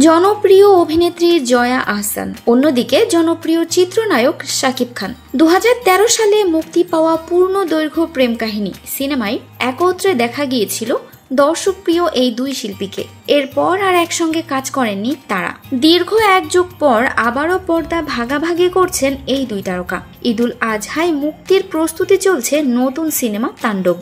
জনপ্রিয় অভিনেত্রী জয়া আহসান, অন্যদিকে জনপ্রিয় চিত্রনায়ক শাকিব খান 2013 সালে মুক্তি পাওয়া পূর্ণ দৈর্ঘ্য প্রেম কাহিনী সিনেমায় একত্রে দেখা গিয়েছিল দর্শকপ্রিয় এই দুই শিল্পীকে। এরপর আর একসঙ্গে কাজ করেননি তারা। দীর্ঘ এক যুগ পর আবারও পর্দা ভাগাভাগি করছেন এই দুই তারকা। ঈদুল আজহায় মুক্তির প্রস্তুতি চলছে নতুন সিনেমা তাণ্ডব।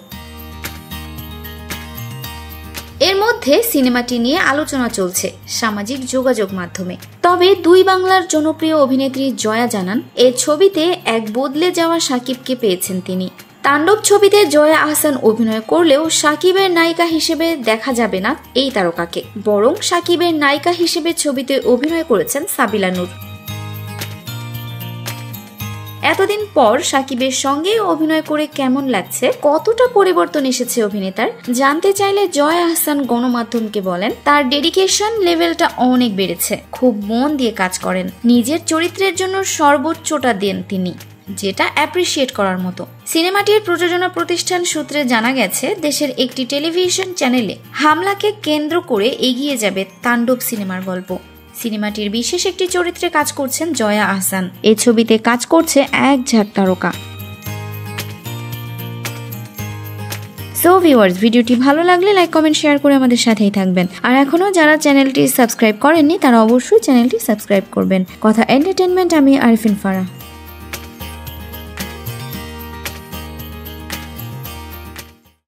এর মধ্যে সিনেমাটি নিয়ে আলোচনা চলছে সামাজিক যোগাযোগ মাধ্যমে। তবে দুই বাংলার জনপ্রিয় অভিনেত্রী জয়া জানান, এ ছবিতে এক বদলে যাওয়া শাকিবকে পেয়েছেন তিনি। তাণ্ডব ছবিতে জয়া আহসান অভিনয় করলেও শাকিবের নায়িকা হিসেবে দেখা যাবে না এই তারকাকে, বরং শাকিবের নায়িকা হিসেবে ছবিতে অভিনয় করেছেন সাবিলা নূর। এতদিন পর শাকিবের সঙ্গে অভিনয় করে কেমন লাগছে, কতটা পরিবর্তন এসেছে অভিনেতার, জানতে চাইলে জয়া আহসান গণমাধ্যমকে বলেন, তার ডেডিকেশন লেভেলটা অনেক বেড়েছে, খুব মন দিয়ে কাজ করেন, নিজের চরিত্রের জন্য সর্বোচ্চটা দেন তিনি, যেটা অ্যাপ্রিসিয়েট করার মতো। সিনেমাটির প্রযোজনা প্রতিষ্ঠান সূত্রে জানা গেছে, দেশের একটি টেলিভিশন চ্যানেলে হামলাকে কেন্দ্র করে এগিয়ে যাবে তাণ্ডব সিনেমার গল্প। সিনেমাটির বিশেষ একটি চরিত্রে কাজ করছেন জয়া আহসান। এই ছবিতে কাজ করছে এক ঝাঁক তারকা। সো ভিউয়ার্স, ভিডিওটি ভালো লাগলে লাইক কমেন্ট শেয়ার করে আমাদের সাথেই থাকবেন। আর এখনো যারা চ্যানেলটি সাবস্ক্রাইব করেননি তারা অবশ্যই চ্যানেলটি সাবস্ক্রাইব করবেন। কথা এন্টারটেইনমেন্ট, আমি আরিফিন ফারাহ।